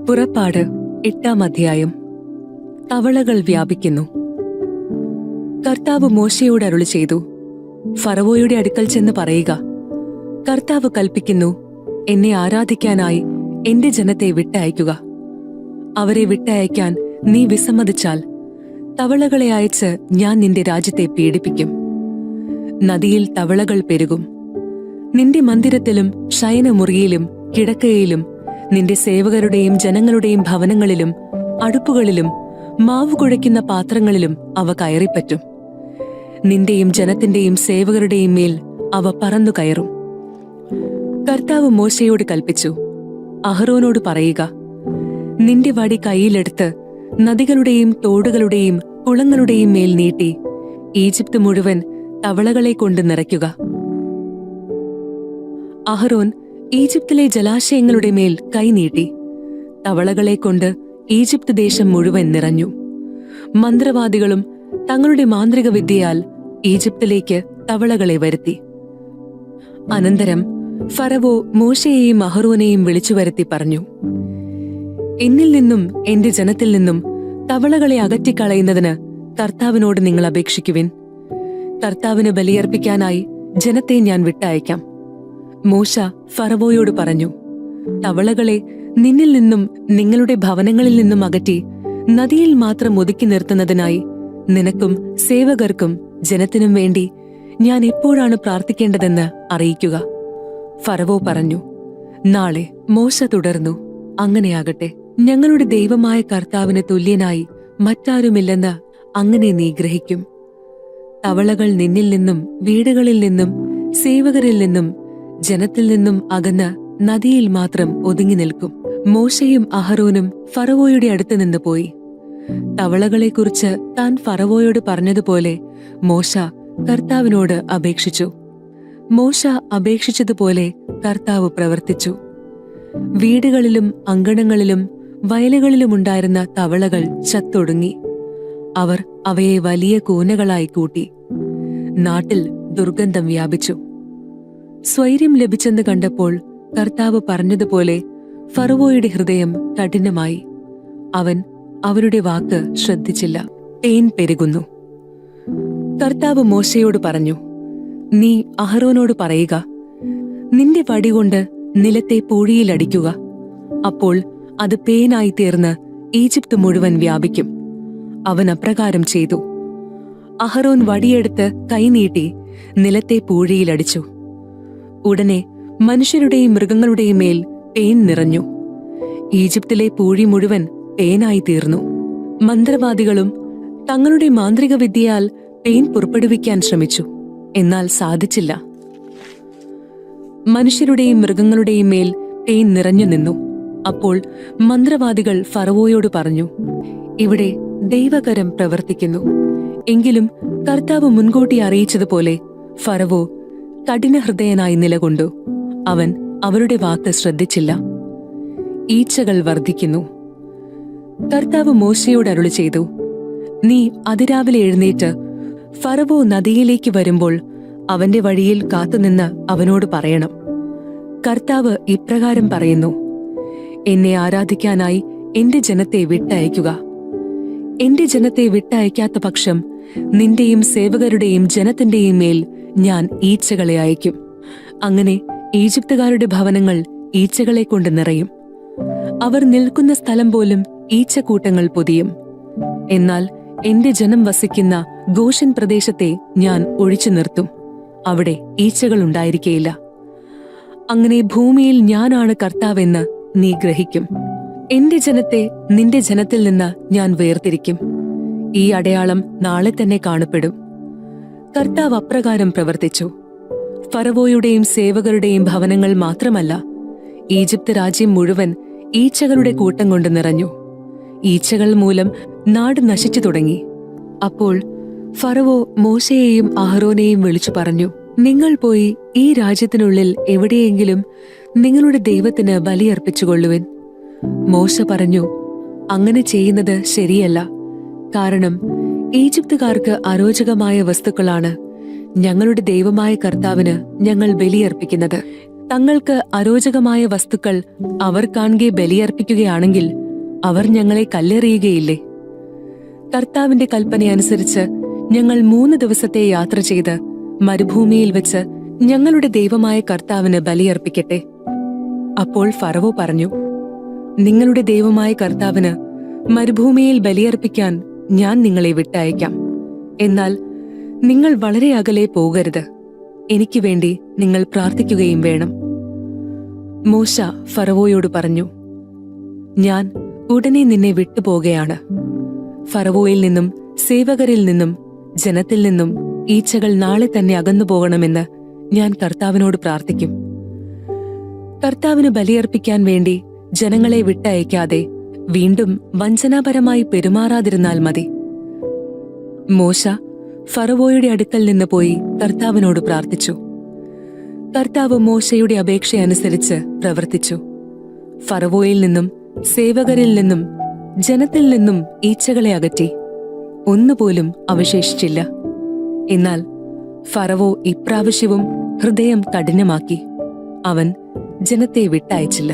പുറപ്പാട് 8-ാം അധ്യായം. തവളകൾ വ്യാപിക്കുന്നു. കർത്താവ് മോശയോട് അരുളി ചെയ്തു, ഫറവോയുടെ അടുക്കൽ ചെന്ന് പറയുക, കർത്താവ് കൽപ്പിക്കുന്നു, എന്നെ ആരാധിക്കാനായി എന്റെ ജനത്തെ വിട്ടയക്കുക. അവരെ വിട്ടയക്കാൻ നീ വിസമ്മതിച്ചാൽ തവളകളെ അയച്ച് ഞാൻ നിന്റെ രാജ്യത്തെ പീഡിപ്പിക്കും. നദിയിൽ തവളകൾ പെരുകും. നിന്റെ മന്ദിരത്തിലും ശയനമുറിയിലും കിടക്കയിലും നിന്റെ സേവകരുടെയും ജനങ്ങളുടെയും ഭവനങ്ങളിലും അടുപ്പുകളിലും മാവ് കുഴയ്ക്കുന്ന പാത്രങ്ങളിലും അവ കയറിപ്പറ്റും. നിന്റെയും ജനത്തിന്റെയും സേവകരുടെയും മേൽ അവ പറന്നു കയറും. കർത്താവ് മോശയോട് കൽപ്പിച്ചു, അഹരോനോട് പറയുക, നിന്റെ വടി കൈയിലെടുത്ത് നദികളുടെയും തോടുകളുടെയും കുളങ്ങളുടെയും മേൽ നീട്ടി ഈജിപ്ത് മുഴുവൻ തവളകളെ കൊണ്ട് നിറയ്ക്കുക. അഹരോൻ ഈജിപ്തിലെ ജലാശയങ്ങളുടെ മേൽ കൈനീട്ടി തവളകളെ കൊണ്ട് ഈജിപ്ത് ദേശം മുഴുവൻ നിറഞ്ഞു. മന്ത്രവാദികളും തങ്ങളുടെ മാന്ത്രിക വിദ്യയാൽ ഈജിപ്തിലേക്ക് തവളകളെ വരുത്തി. അനന്തരം ഫറവോ മോശയെയും അഹരോനെയും വിളിച്ചുവരുത്തി പറഞ്ഞു, എന്നിൽ നിന്നും എന്റെ ജനത്തിൽ നിന്നും തവളകളെ അകറ്റിക്കളയുന്നതിന് കർത്താവിനോട് നിങ്ങൾ അപേക്ഷിക്കുവിൻ. കർത്താവിന് ബലിയർപ്പിക്കാനായി ജനത്തെ ഞാൻ വിട്ടയക്കാം. മോശ ഫറവോയോട് പറഞ്ഞു, തവളകളെ നിന്നിൽ നിന്നും നിങ്ങളുടെ ഭവനങ്ങളിൽ നിന്നും അകറ്റി നദിയിൽ മാത്രം ഒതുക്കി നിർത്തുന്നതിനായി നിനക്കും സേവകർക്കും ജനത്തിനും വേണ്ടി ഞാൻ എപ്പോഴാണ് പ്രാർത്ഥിക്കേണ്ടതെന്ന് അറിയിക്കുക. ഫറവോ പറഞ്ഞു. നാളെ. മോശ തുടർന്നു, അങ്ങനെയാകട്ടെ. ഞങ്ങളുടെ ദൈവമായ കർത്താവിന് തുല്യനായി മറ്റാരുമില്ലെന്ന് അങ്ങനെ നീ ഗ്രഹിക്കും. തവളകൾ നിന്നിൽ നിന്നും വീടുകളിൽ നിന്നും സേവകരിൽ നിന്നും ജനത്തിൽ നിന്നും അകന്ന് നദിയിൽ മാത്രം ഒതുങ്ങി നിൽക്കും. മോശയും അഹരോനും ഫറവോയുടെ അടുത്ത് നിന്ന് പോയി. തവളകളെക്കുറിച്ച് താൻ ഫറവോയോട് പറഞ്ഞതുപോലെ മോശ കർത്താവിനോട് അപേക്ഷിച്ചു. മോശ അപേക്ഷിച്ചതുപോലെ കർത്താവ് പ്രവർത്തിച്ചു. വീടുകളിലും അങ്കണങ്ങളിലും വയലുകളിലുമുണ്ടായിരുന്ന തവളകൾ ചത്തൊടുങ്ങി. അവർ അവയെ വലിയ കൂനകളായി കൂട്ടി. നാട്ടിൽ ദുർഗന്ധം വ്യാപിച്ചു. സ്വൈര്യം ലഭിച്ചെന്ന് കണ്ടപ്പോൾ കർത്താവ് പറഞ്ഞതുപോലെ ഫറവോയുടെ ഹൃദയം കഠിനമായി. അവൻ അവരുടെ വാക്ക് ശ്രദ്ധിച്ചില്ല. തേൻ പെരുകുന്നു. കർത്താവ് മോശയോട് പറഞ്ഞു, നീ അഹരോനോട് പറയുക, നിന്റെ വടികൊണ്ട് നിലത്തെ പൂഴിയിലടിക്കുക. അപ്പോൾ അത് പേനായി തീർന്ന് ഈജിപ്ത് മുഴുവൻ വ്യാപിക്കും. അവൻ അപ്രകാരം ചെയ്തു. അഹരോൻ വടിയെടുത്ത് കൈനീട്ടി നിലത്തെ പൂഴിയിലടിച്ചു. ഉടനെ മനുഷ്യരുടെയും മൃഗങ്ങളുടെയും മേൽ പേൻ നിറഞ്ഞു. ഈജിപ്തിലെ പൂഴി മുഴുവൻ പേനായി തീർന്നു. മന്ത്രവാദികളും തങ്ങളുടെ മാന്ത്രിക വിദ്യയാൽ പേൻ പുറപ്പെടുവിക്കാൻ ശ്രമിച്ചു, എന്നാൽ സാധിച്ചില്ല. മനുഷ്യരുടെയും മൃഗങ്ങളുടെയും മേൽ പേൻ നിറഞ്ഞു നിന്നു. അപ്പോൾ മന്ത്രവാദികൾ ഫറവോയോട് പറഞ്ഞു, ഇവിടെ ദൈവകരം പ്രവർത്തിക്കുന്നു. എങ്കിലും കർത്താവ് മുൻകൂട്ടി അറിയിച്ചതുപോലെ ഫറവോ കഠിനഹൃദയനായി നിലകൊണ്ടു. അവൻ അവരുടെ വാക്ക് ശ്രദ്ധിച്ചില്ല. ഈച്ചകൾ വർദ്ധിക്കുന്നു. കർത്താവ് മോശയോട് അരുളി ചെയ്തു, നീ അതിരാവിലെ എഴുന്നേറ്റ് ഫറവോ നദിയിലേക്ക് വരുമ്പോൾ അവന്റെ വഴിയിൽ കാത്തുനിന്ന് അവനോട് പറയണം, കർത്താവ് ഇപ്രകാരം പറയുന്നു, എന്നെ ആരാധിക്കാനായി എന്റെ ജനത്തെ വിട്ടയക്കുക. എന്റെ ജനത്തെ വിട്ടയക്കാത്ത പക്ഷം നിന്റെയും സേവകരുടെയും ജനത്തിന്റെയും മേൽ ഞാൻ ഈച്ചകളെ അയക്കും. അങ്ങനെ ഈജിപ്തുകാരുടെ ഭവനങ്ങൾ ഈച്ചകളെ കൊണ്ട് നിറയും. അവർ നിൽക്കുന്ന സ്ഥലം പോലും ഈച്ചക്കൂട്ടങ്ങൾ പൊതിയും. എന്നാൽ എന്റെ ജനം വസിക്കുന്ന ഗോഷൻ പ്രദേശത്തെ ഞാൻ ഒഴിച്ചു നിർത്തും. അവിടെ ഈച്ചകൾ ഉണ്ടായിരിക്കയില്ല. അങ്ങനെ ഭൂമിയിൽ ഞാനാണ് കർത്താവെന്ന് നീ ഗ്രഹിക്കും. എന്റെ ജനത്തെ നിന്റെ ജനത്തിൽ നിന്ന് ഞാൻ വേർതിരിക്കും. ഈ അടയാളം നാളെ തന്നെ കാണപ്പെടും. കർത്താവ് അപ്രകാരം പ്രവർത്തിച്ചു. ഫറവോയുടെയും സേവകരുടെയും ഭവനങ്ങൾ മാത്രമല്ല, ഈജിപ്ത് രാജ്യം മുഴുവൻ ഈച്ചകളുടെ കൂട്ടം കൊണ്ട് നിറഞ്ഞു. ഈച്ചകൾ മൂലം നാട് നശിച്ചു തുടങ്ങി. അപ്പോൾ ഫറവോ മോശയെയും അഹരോനെയും വിളിച്ചു പറഞ്ഞു, നിങ്ങൾ പോയി ഈ രാജ്യത്തിനുള്ളിൽ എവിടെയെങ്കിലും നിങ്ങളുടെ ദൈവത്തിന് ബലിയർപ്പിച്ചുകൊള്ളുവിൻ. മോശ പറഞ്ഞു, അങ്ങനെ ചെയ്യുന്നത് ശരിയല്ല. കാരണം ഈജിപ്തുകാർക്ക് അരോചകമായ വസ്തുക്കളാണ് ഞങ്ങളുടെ ദൈവമായ കർത്താവിന് ഞങ്ങൾ ബലിയർപ്പിക്കുന്നത്. തങ്ങൾക്ക് അരോചകമായ വസ്തുക്കൾ അവർ കാണുകെ ബലിയർപ്പിക്കുകയാണെങ്കിൽ അവർ ഞങ്ങളെ കല്ലെറിയുകയില്ലേ? കർത്താവിന്റെ കൽപ്പനയനുസരിച്ച് ഞങ്ങൾ 3 ദിവസത്തെ യാത്ര ചെയ്ത് മരുഭൂമിയിൽ വെച്ച് ഞങ്ങളുടെ ദൈവമായ കർത്താവിന് ബലിയർപ്പിക്കട്ടെ. അപ്പോൾ ഫറവോ പറഞ്ഞു, നിങ്ങളുടെ ദൈവമായ കർത്താവിന് മരുഭൂമിയിൽ ബലിയർപ്പിക്കാൻ ഞാൻ നിങ്ങളെ വിട്ടയക്കാം. എന്നാൽ നിങ്ങൾ വളരെ അകലെ പോകരുത്. എനിക്ക് വേണ്ടി നിങ്ങൾ പ്രാർത്ഥിക്കുകയും വേണം. മോശ ഫറവോയോട് പറഞ്ഞു, ഞാൻ ഉടനെ നിന്നെ വിട്ടുപോകുകയാണ്. ഫറവോയിൽ നിന്നും സേവകരിൽ നിന്നും ജനത്തിൽ നിന്നും ഈച്ചകൾ നാളെ തന്നെ അകന്നു പോകണമെന്ന് ഞാൻ കർത്താവിനോട് പ്രാർത്ഥിക്കും. കർത്താവിന് ബലിയർപ്പിക്കാൻ വേണ്ടി ജനങ്ങളെ വിട്ടയക്കാതെ വീണ്ടും വഞ്ചനാപരമായി പെരുമാറാതിരുന്നാൽ മതി. മോശ ഫറവോയുടെ അടുക്കൽ നിന്ന് പോയി കർത്താവിനോട് പ്രാർത്ഥിച്ചു. കർത്താവ് മോശയുടെ അപേക്ഷയനുസരിച്ച് പ്രവർത്തിച്ചു. ഫറവോയിൽ നിന്നും സേവകരിൽ നിന്നും ജനത്തിൽ നിന്നും ഈച്ചകളെ അകറ്റി. ഒന്നുപോലും അവശേഷിച്ചില്ല. എന്നാൽ ഫറവോ ഇപ്രാവശ്യവും ഹൃദയം കഠിനമാക്കി. അവൻ ജനത്തെ വിട്ടയച്ചില്ല.